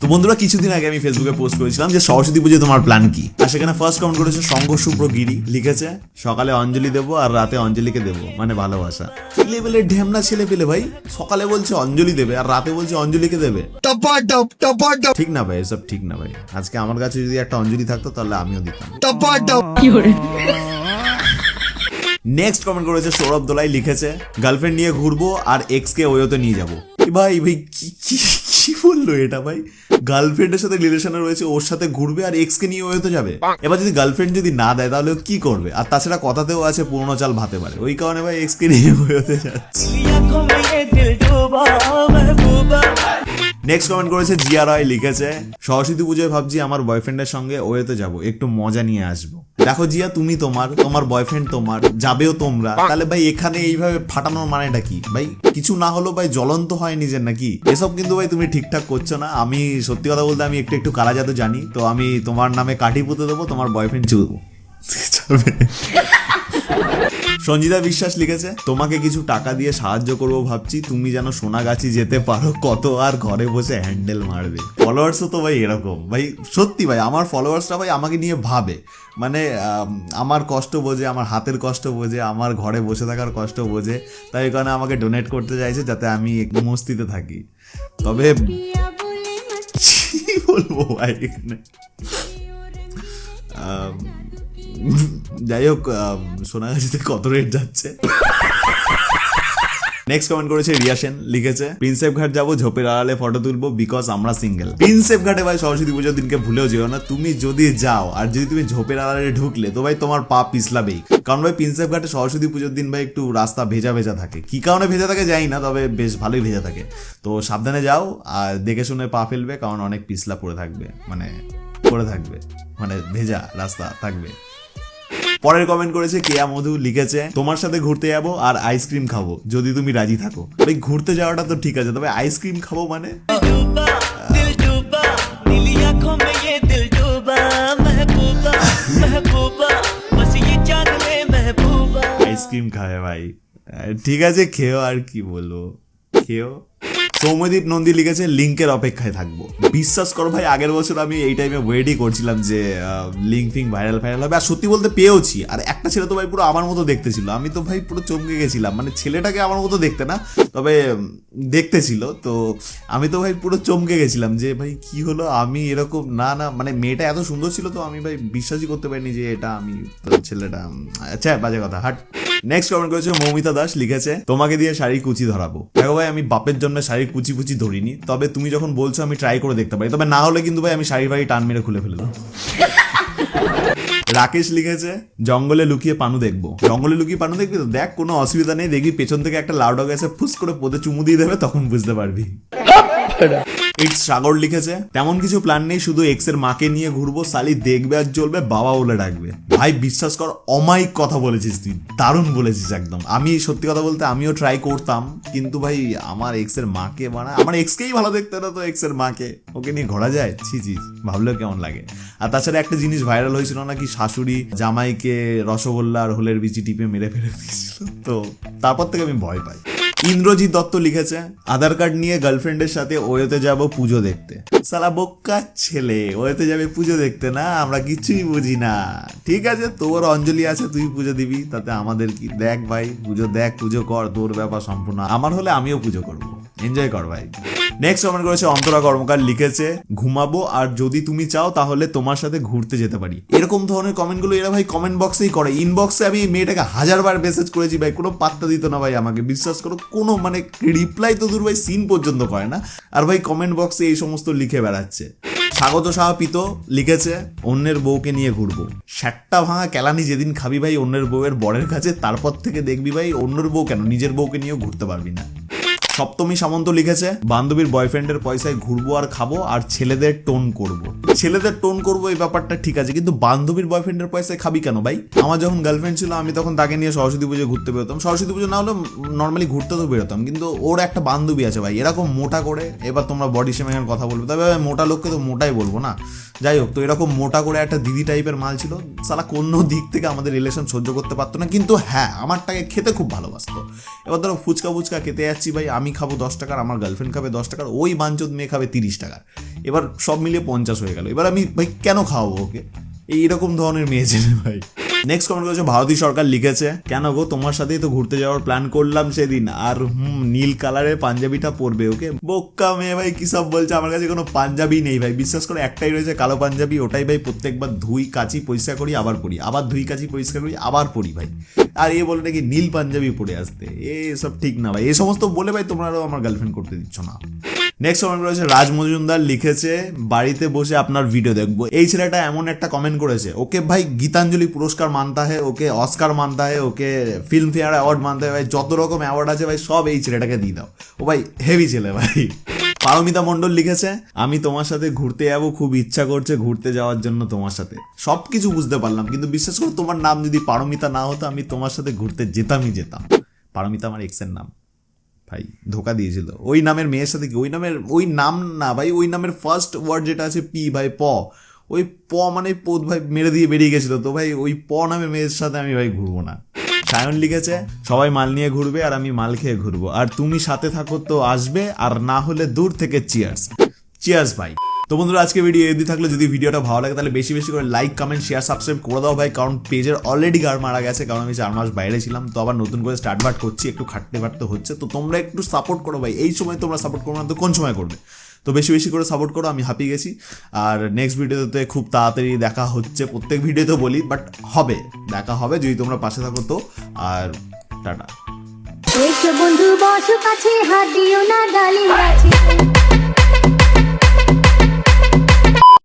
তো বন্ধুরা, কিছুদিন আগে আমি ফেসবুকে পোস্ট করেছিলাম যে সরস্বতী পুজো তোমার প্ল্যান কি, আর সেখানে ফার্স্ট কমেন্ট করেছে শঙ্খ শুভ্র গিরি, লিখেছে সকালে অঞ্জলি দেবো আর রাতে অঞ্জলিকে দেবো, মানে ভালোবাসা। কি লেভেলের ঢেমনা ছেলে পেলে ভাই, সকালে বলছে অঞ্জলি দেবে আর রাতে বলছে অঞ্জলিকে দেবে। ঠিক না ভাই, এসব ঠিক না ভাই। আজকে আমার কাছে যদি একটা অঞ্জলি থাকতো তাহলে আমিও দিতাম। নেক্সট কমেন্ট করেছে সৌরভ দোলাই, লিখেছে গার্লফ্রেন্ড নিয়ে ঘুরবো আর এক্স কে ওয়োতে নিয়ে যাবো। ভাই ভাই কি বললো এটা ভাই? গার্লফ্রেন্ডের সাথে রিলেশনে রয়েছে, ওর সাথে ঘুরবে আর এক্স কে নিয়ে ওয়োতে যাবে। এবার যদি গার্লফ্রেন্ড যদি না দেয় তাহলে ও কি করবে? আর তাছাড়া কথাতেও আছে পুরনো চাল ভাতে পারে, ওই কারণে ভাই এক্স কে নিয়ে ওয়োতে যাচ্ছে। নেক্সট কমেন্ট করেছে জিয়া রায়, লিখেছে সরস্বতী পুজোয় ভাবছি আমার বয়ফ্রেন্ডের সঙ্গে ওয়েতে যাব, একটু মজা নিয়ে আসবো। দেখো জিয়া, তুমি তোমার বয়ফ্রেন্ড তোমার, যাবেও তোমরা, তাহলে ভাই এখানে এইভাবে ফাটানোর মানেটা কি ভাই? কিছু না হলো ভাই জ্বলন্ত হয় নিজের নাকি? এসব কিন্তু ভাই তুমি ঠিকঠাক করছো না। আমি সত্যি কথা বলতে আমি একটু কালা জাদু জানি, তো আমি তোমার নামে কাঠি পুঁতে দেবো, তোমার বয়ফ্রেন্ড চুদবো। সঞ্জিতা বিশ্বাস লিখেছে তোমাকে কিছু টাকা দিয়ে সাহায্য করবো ভাবছি, তুমি যেন সোনাগাছি যেতে পারো, কত আর ঘরে বসে হ্যান্ডেল মারবে। ফলোয়ার্সও তো ভাই এরকম ভাই, সত্যি ভাই আমার ফলোয়ার্সরা ভাই আমাকে নিয়ে ভাবে, মানে আমার কষ্ট বোঝে, আমার হাতের কষ্ট বোঝে, আমার ঘরে বসে থাকার কষ্ট বোঝে, তাই এই কারণে আমাকে ডোনেট করতে চাইছে যাতে আমি মস্তিতে থাকি। তবে কি বলবো ভাই এখানে, যাই হোক, সোনাগাছিতে কত রেট যাচ্ছে। নেক্সট কমেন্ট করেছে রিয়া সেন, লিখেছে প্রিন্সেপ ঘাট যাবো, ঝোপের আড়ালে ফটো তুলবো, বিকজ আমরা সিঙ্গেল। প্রিন্সেপ ঘাটে ভাই সরস্বতী পুজোর দিনকে ভুলেও যেও না। তুমি যদি যাও আর যদি তুমি ঝোপের আড়ালে ঢুকলে তো ভাই তোমার পা পিছলাবেই, কারণ ভাই প্রিন্সেপ ঘাটে সরস্বতী পুজোর দিন ভাই একটু রাস্তা ভেজা ভেজা থাকে। কি কারণে ভেজা থাকে জানি না, তবে বেশ ভালোই ভেজা থাকে। তো সাবধানে যাও আর দেখে শুনে পা ফেলবে, কারণ অনেক পিছলা পড়ে থাকবে, মানে ভেজা রাস্তা থাকবে। পরের কমেন্ট করেছে কেয়া মধু, লিখেছে তোমার সাথে ঘুরতে যাবো আর আইসক্রিম খাবো যদি তুমি রাজি থাকো। ভাই ঘুরতে যাওয়াটা তো ঠিক আছে, তবে আইসক্রিম খাবো মানে আইসক্রিম খাবে ভাই, ঠিক আছে খেও, আর কি বলবো, খেও। সৌম্যদীপ নন্দী লিখেছে লিঙ্কের অপেক্ষায় থাকবো। বিশ্বাস করো ভাই, আগের বছর আমি এই টাইমে ওয়েটই করছিলাম যে লিঙ্ক ফিঙ্ক ভাইরাল হবে, আর সত্যি বলতে পেয়েওছি। আর একটা ছেলে তো ভাই পুরো আমার মতো দেখতে ছিল, আমি তো ভাই পুরো চমকে গেছিলাম, মানে ছেলেটাকে আমার মতো দেখতে না, তবে দেখতে ছিল, তো আমি তো ভাই পুরো চমকে গেছিলাম যে ভাই কি হলো, আমি এরকম না, মানে মেয়েটা এত সুন্দর ছিল, তো আমি ভাই বিশ্বাসই করতে পারিনি যে এটা আমি, ছেলেটা। আচ্ছা বাজে কথা, হাট। নেক্সট কমেন্ট করেছে মৌমিতা দাস, লিখেছে তোমাকে দিয়ে শাড়ি কুচি ধরাবো। দেখো ভাই, আমি বাপের জন্য শাড়ি কুচি ধরিনি, তবে তুমি যখন বলছো আমি ট্রাই করে দেখতে পারি, তবে না হলে কিন্তু ভাই আমি শাড়ি ভাই টান মেরে খুলে ফেলে দেবো। রাকেশ লিখেছে জঙ্গলে লুকিয়ে পানু দেখবো। জঙ্গলে লুকিয়ে পানু দেখবি তো দেখ, কোনো অসুবিধা নেই, দেখবি পেছন থেকে একটা লাউ ডগ এসে ফুস করে পোদে চুমু দিয়ে দেবে, তখন বুঝতে পারবি। ইটস সাগর লিখেছে তেমন কিছু প্ল্যান নেই, শুধু এক্স এর মাকে নিয়ে ঘুরবো, সালি দেখবে আর চলবে, বাবা বলে ডাকবে। ভাই বিশ্বাস কর, অমায়িক কথা বলেছিস তুই, দারুণ বলেছিস একদম। আমি সত্যি কথা বলতে আমিও ট্রাই করতাম, কিন্তু ভাই আমার এক্স এর মাকে, মানে আমার এক্সকেই ভালো দেখতে না, তো এক্স এর মাকে ওকে নিয়ে ঘোরা যায়? ছি, ভাবলেও কেমন লাগে। আর তাছাড়া একটা জিনিস ভাইরাল হয়েছিল নাকি, শাশুড়ি জামাইকে রসগোল্লা আর হোলের বিচি টিপে মেরে ফেলে দিয়েছিল, তো তারপর থেকে আমি ভয় পাই। ইন্দ্রজিৎ দত্ত লিখেছে আধার কার্ড নিয়ে গার্লফ্রেন্ডের সাথে ওয়েতে যাব পুজো দেখতে। সালা বোকা ছেলে, ওয়েতে যাবে পুজো দেখতে? না, আমরা কিছুই বুঝি না। ঠিক আছে, তোর অঞ্জলি আছে, তুই পুজো দিবি, তাতে আমাদের কি? দেখ ভাই, পুজো দেখ, পুজো কর, তোর ব্যাপার সম্পূর্ণ। আমার হলে আমিও পুজো করবো, এনজয় কর ভাই। নেক্সট কমেন্ট করেছে অন্তরা কর্মকার, লিখেছে ঘুমাবো আর যদি তুমি চাও তাহলে তোমার সাথে ঘুরতে যেতে পারি। এরকম ধরনের কমেন্টগুলো এরা ভাই কমেন্ট বক্সেই করে। ইনবক্সে আমি মেয়েটাকে 1000 বার মেসেজ করেছি ভাই, কোনো পাত্তা দিত না ভাই আমাকে, বিশ্বাস করো, কোনো মানে রিপ্লাই তো দূর ভাই, সিন পর্যন্ত করে না। আর ভাই কমেন্ট বক্সে এই সমস্ত লিখে বেড়াচ্ছে। স্বাগত সাহা পিতো লিখেছে অন্যের বউকে নিয়ে ঘুরবো। স্যাটটা ভাঙা কেলানি যেদিন খাবি ভাই অন্যের বউয়ের বরের কাছে, তারপর থেকে দেখবি ভাই অন্যের বউ কেন, নিজের বউকে নিয়েও ঘুরতে পারবি না। সপ্তমী সামন্ত লিখেছে বান্ধবীর বয়ফ্রেন্ডের পয়সায় ঘুরবো আর খাবো আর ছেলেদের টোন করবো। ছেলেদের টোন করবো এই ব্যাপারটা ঠিক আছে, কিন্তু বান্ধবীর বয়ফ্রেন্ডের পয়সায় খাবি কেন ভাই? আমার যখন গার্লফ্রেন্ড ছিল আমি তখন তাকে নিয়ে সরস্বতী পুজো ঘুরতে বেরোতাম, সরস্বতী পুজো না হলে নর্মালি ঘুরতে তো বেরোতাম, কিন্তু ওর একটা বান্ধবী আছে ভাই এরকম মোটা করে, এবার তোমরা বডি শেমিংয়ের কথা বলবে, তবে মোটা লোককে তো মোটাই বলবো না। যাই হোক, তো এরকম মোটা করে একটা দিদি টাইপের মাল ছিল, সালা কোনো দিক থেকে আমাদের রিলেশন সহ্য করতে পারতো না, কিন্তু হ্যাঁ আমারটাকে খেতে খুব ভালোবাসতো। এবার ধরো ফুচকা খেতে যাচ্ছি ভাই, আমি আমি খাবো 10 টাকার, আমার গার্লফ্রেন্ড খাবে 10 টাকার, ওই বাঞ্চোদ মেয়ে খাবে 30 টাকার, এবার সব মিলিয়ে 50 হয়ে গেল। এবার আমি ভাই কেন খাওয়াবো ওকে? এইরকম ধরনের মেয়ে ছেলে ভাই। নেক্সট কমেন্ট করেছে ভারতী সরকার, লিখেছে কেন গো তোমার সাথেই তো ঘুরতে যাওয়ার প্ল্যান করলাম সেদিন, আর নীল কালারের পাঞ্জাবিটা পরবে ওকে। বোক্কা মেয়ে ভাই কি সব বলছে, আমার কাছে কোনো পাঞ্জাবি নেই ভাই, বিশ্বাস করে একটাই রয়েছে কালো পাঞ্জাবি, ওটাই ভাই প্রত্যেকবার ধুই কাচি পরিষ্কার করি আবার পরি, আবার ধুই কাচি পরিষ্কার করি আবার পরি ভাই। আর এ বলে নাকি নীল পাঞ্জাবি পরে আসতে, সব ঠিক না ভাই, এই সমস্ত বলে ভাই তোমরাও আমার গার্লফ্রেন্ড করতে দিচ্ছ না। নেক্সট কমেন্ট করেছে রাজ মজুমদার, লিখেছে বাড়িতে বসে আপনার ভিডিও দেখবো। এই ছেলেটা এমন একটা কমেন্ট করেছে, ওকে ভাই গীতাঞ্জলি পুরস্কার মানতা হয়, ওকে অস্কার মানতা হয়, ওকে ফিল্ম ফেয়ার অ্যাওয়ার্ড মানতে হয় ভাই, যত রকম অ্যাওয়ার্ড আছে ভাই সব এই ছেলেটাকে দিয়ে দাও, ও ভাই হেভি ছেলে ভাই। পারমিতা মণ্ডল লিখেছে আমি তোমার সাথে ঘুরতে যাবো, খুব ইচ্ছা করছে ঘুরতে যাওয়ার জন্য তোমার সাথে। সব কিছু বুঝতে পারলাম, কিন্তু বিশ্বাস করো তোমার নাম যদি পারমিতা না হতো আমি তোমার সাথে ঘুরতে যেতামই যেতাম। পারমিতা আমার এক্সের নাম ভাই, ধোকা দিয়েছিল ওই নামের মেয়ের সাথে। কি ওই নাম না ভাই, ওই নামের ফার্স্ট ওয়ার্ড যেটা আছে পি ভাই, প, ওই প মানে পোদ ভাই মেরে দিয়ে বেরিয়ে গেছিল, তো ভাই ওই প নামের মেয়ের সাথে আমি ভাই ঘুরবো না। সায়ন লিখেছে সবাই মাল নিয়ে ঘুরবে আর আমি মাল খেয়ে ঘুরবো, আর তুমি সাথে থাকো তো আসবে, আর না হলে দূর থেকে চিয়ার্স। চিয়ার্স ভাই। তো বন্ধুরা আজকে ভিডিও এদি থাকলে, যদি ভিডিওটা ভালো লাগে তাহলে বেশি বেশি করে লাইক কমেন্ট শেয়ার সাবস্ক্রাইব করে দাও ভাই, কারণ পেজের অলরেডি গাড় মারা গেছে, কারণ আমি 4 মাস বাইরে ছিলাম, তো আবার নতুন করে স্টার্ট বাট করছি, একটু খাটতে খাটতে হচ্ছে, তো তোমরা একটু সাপোর্ট করো ভাই, এই সময় তোমরা সাপোর্ট করো না তো কোন সময় করবে? তো বেশি বেশি করে সাপোর্ট করো, আমি হাঁপিয়ে গেছি। আর নেক্সট ভিডিওতে খুব তাড়াতাড়ি দেখা হচ্ছে, প্রত্যেক ভিডিওতে বলি বাট হবে, দেখা হবে যদি তোমরা পাশে থাকো তো। আর টাটা। বন্ধু বসো কাছে, হাত দিও না ডালির গাছে।